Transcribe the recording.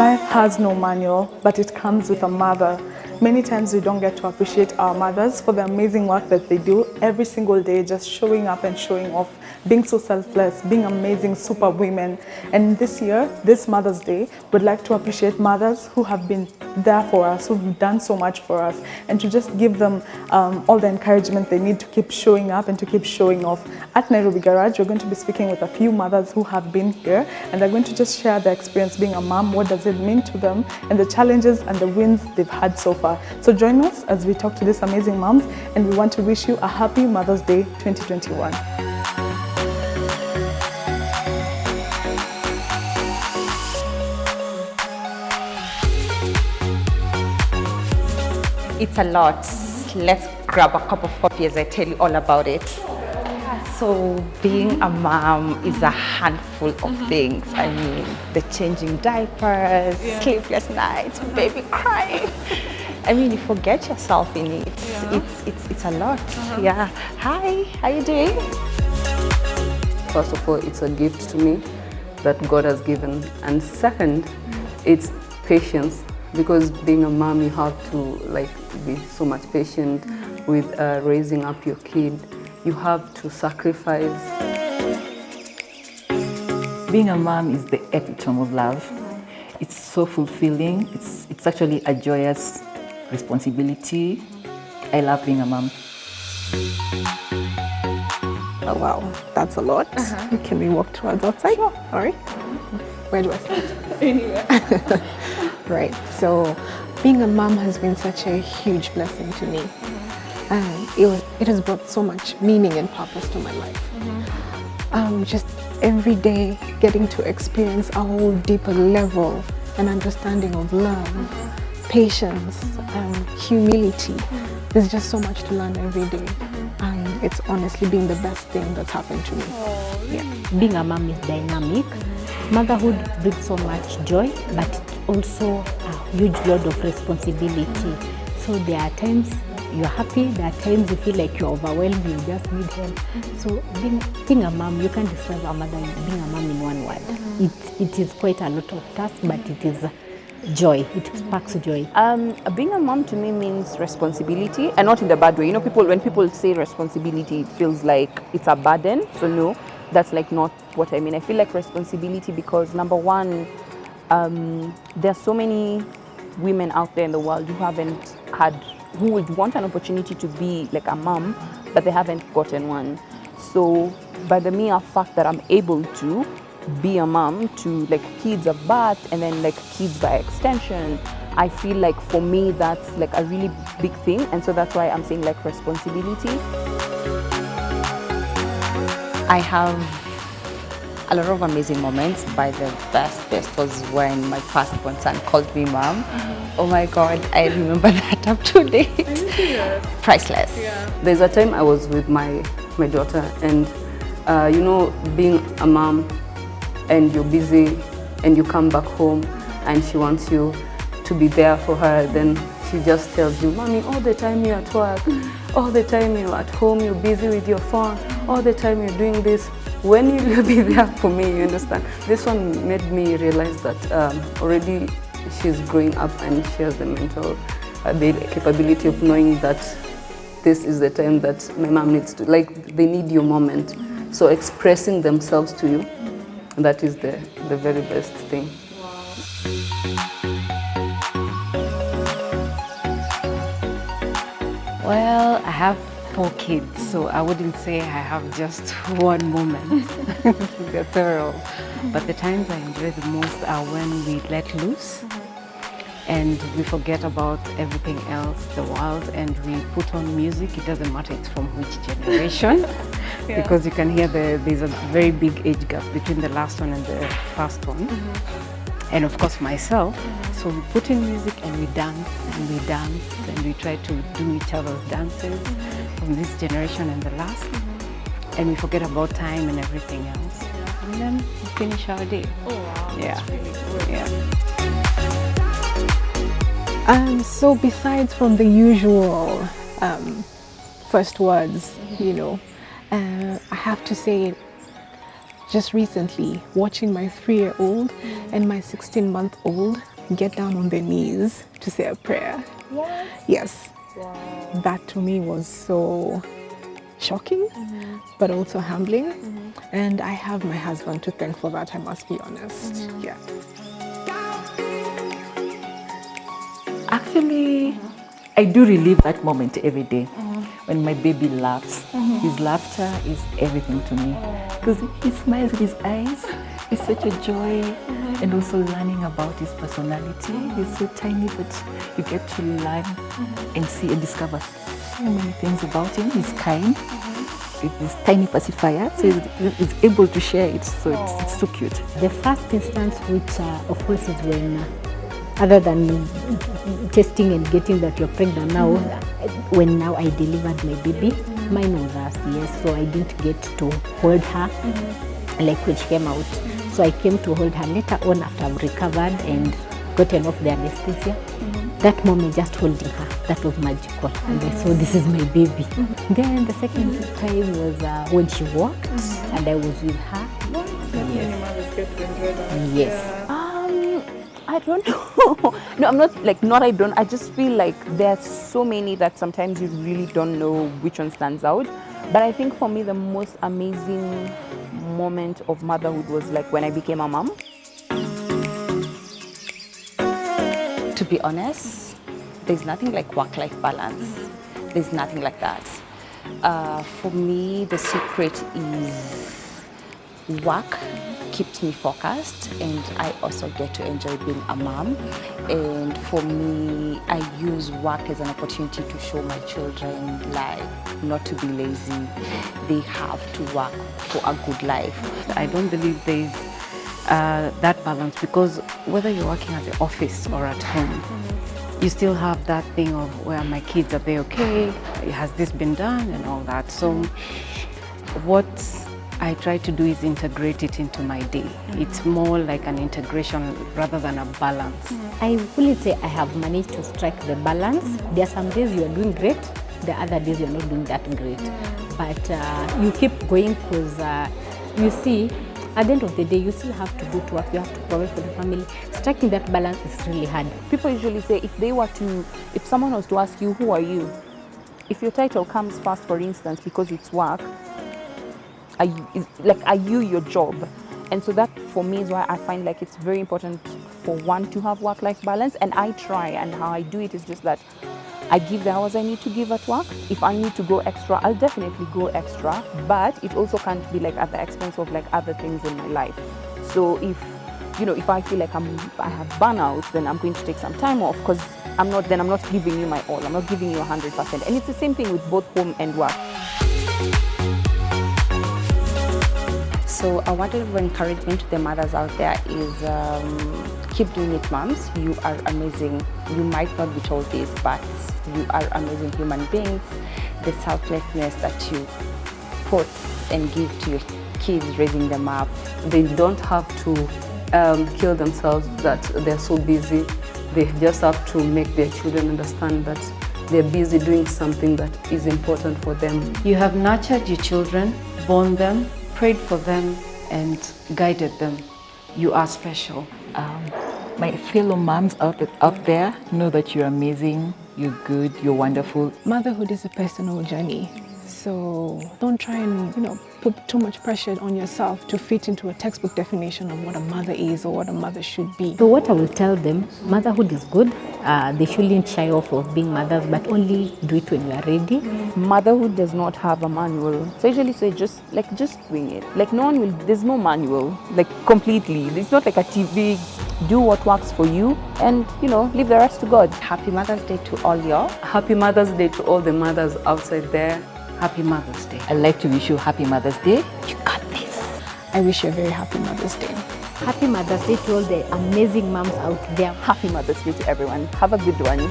Life has no manual, but it comes with a mother. Many times we don't get to appreciate our mothers for the amazing work that they do every single day, just showing up and showing off, being so selfless, being amazing super women. And this year, this Mother's Day, we'd like to appreciate mothers who have been there for us, who've done so much for us, and to just give them all the encouragement they need to keep showing up and to keep showing off. At Nairobi Garage, we're going to be speaking with a few mothers who have been here, and they're going to just share their experience being a mom, what does it mean to them, and the challenges and the wins they've had so far. So join us as we talk to these amazing moms, and we want to wish you a happy Mother's Day 2021. It's a lot. Let's grab a cup of coffee as I tell you all about it. So being a mom is a handful of things. I mean, the changing diapers, sleepless nights, baby crying. I mean, you forget yourself in it. It's a lot. Yeah. Hi, how you doing? First of all, it's a gift to me that God has given. And second, it's patience. Because being a mom, you have to be so much patient with raising up your kid. You have to sacrifice. Being a mom is the epitome of love. It's so fulfilling. It's actually a joyous responsibility. I love being a mom. Oh wow, that's a lot. Can we walk towards outside? Sure. All right. Where do I start? Anywhere. Right, so being a mom has been such a huge blessing to me. And it has brought so much meaning and purpose to my life. Just every day getting to experience a whole deeper level and understanding of love, patience, humility. There's just so much to learn every day. And it's honestly been the best thing that's happened to me. Being a mom is dynamic. Motherhood brings so much joy, but also a huge load of responsibility. So there are times you're happy, there are times you feel like you're overwhelmed, you just need help. So being a mom, you can't describe a mother being a mom in one word. It is quite a lot of tasks, but it is joy. It sparks joy. Being a mom to me means responsibility, and not in the bad way. You know, when people say responsibility, it feels like it's a burden. So no, that's not what I mean. I feel like responsibility because number one, there are so many women out there in the world who would want an opportunity to be like a mom, but they haven't gotten one. So by the mere fact that I'm able to be a mom to kids of birth and then kids by extension, I feel like for me that's a really big thing, and so that's why I'm saying responsibility. I have a lot of amazing moments, but the best was when my firstborn son called me mom. Oh my God, I remember that up to date. Priceless. There's a time I was with my daughter, and being a mom and you're busy and you come back home and she wants you to be there for her, then she just tells you, Mommy, all the time you're at work, all the time you're at home, you're busy with your phone, all the time you're doing this. When will you be there for me, you understand? This one made me realize that already she's growing up and she has the mental capability of knowing that this is the time that my mom needs to, they need your moment. So expressing themselves to you, that is the very best thing. Well, I have 4 kids, so I wouldn't say I have just one moment. There are several. But the times I enjoy the most are when we let loose and we forget about everything else, the world, and we put on music. It doesn't matter it's from which generation, because you can hear there's a very big age gap between the last one and the first one. And of course myself. So we put in music and we dance and we dance and we try to do each other's dances from this generation and the last. And we forget about time and everything else. And then we finish our day. Oh wow, yeah. That's really good. Yeah. So besides from the usual first words, I have to say, just recently, watching my 3-year-old and my 16-month-old get down on their knees to say a prayer. What? Yes. Wow. That to me was so shocking, but also humbling. And I have my husband to thank for that, I must be honest. Yeah. Actually, I do relive that moment every day when my baby laughs. His laughter is everything to me because he smiles with his eyes. It's such a joy, and also learning about his personality. He's so tiny, but you get to learn and see and discover so many things about him. He's kind. With this tiny pacifier, so he's able to share it. So it's so cute. The first instance, which of course is when, other than testing and getting that you're pregnant now, when now I delivered my baby, mine was last year, so I didn't get to hold her like when she came out. So I came to hold her later on after I've recovered and gotten off the anesthesia. That moment, just holding her, that was magical. And I saw this is my baby. Then the second time was when she walked and I was with her. Yes. I don't know. No, I'm not like, not I don't. I just feel like there's so many that sometimes you really don't know which one stands out. But I think for me, the most amazing moment of motherhood was like when I became a mom. To be honest, there's nothing like work-life balance. There's nothing like that. For me, the secret is work keeps me focused, and I also get to enjoy being a mom. And for me, I use work as an opportunity to show my children like not to be lazy. They have to work for a good life. I don't believe there's that balance, because whether you're working at the office or at home, you still have that thing of, where my kids, are they okay? Has this been done and all that? So what I try to do is integrate it into my day. It's more like an integration rather than a balance. I will say I have managed to strike the balance. There are some days you are doing great, the other days you are not doing that great. But you keep going because you see, at the end of the day, you still have to go to work, you have to provide for the family. Striking that balance is really hard. People usually say if someone was to ask you, who are you? If your title comes first, for instance, because it's work, are you your job? And so that for me is why I find like it's very important for one to have work-life balance. And I try, and how I do it is just that I give the hours I need to give at work. If I need to go extra, I'll definitely go extra, but it also can't be like at the expense of like other things in my life. So if I feel like I have burnout, then I'm going to take some time off, because I'm not giving you my all. I'm not giving you 100%. And it's the same thing with both home and work. So a word of encouragement to the mothers out there is keep doing it, moms. You are amazing. You might not be told this, but you are amazing human beings. The selflessness that you put and give to your kids, raising them up. They don't have to kill themselves that they're so busy. They just have to make their children understand that they're busy doing something that is important for them. You have nurtured your children, born them, prayed for them, and guided them. You are special. My fellow moms out there, know that you're amazing, you're good, you're wonderful. Motherhood is a personal journey. So don't try and, put too much pressure on yourself to fit into a textbook definition of what a mother is or what a mother should be. So what I will tell them, motherhood is good. They shouldn't shy off of being mothers, but only do it when you are ready. Motherhood does not have a manual. So I usually say just wing it. Like there's no manual, like completely. It's not like a TV. Do what works for you, and leave the rest to God. Happy Mother's Day to all y'all. Happy Mother's Day to all the mothers outside there. Happy Mother's Day. I'd like to wish you Happy Mother's Day. You got this. I wish you a very happy Mother's Day. Happy Mother's Day to all the amazing moms out there. Happy Mother's Day to everyone. Have a good one.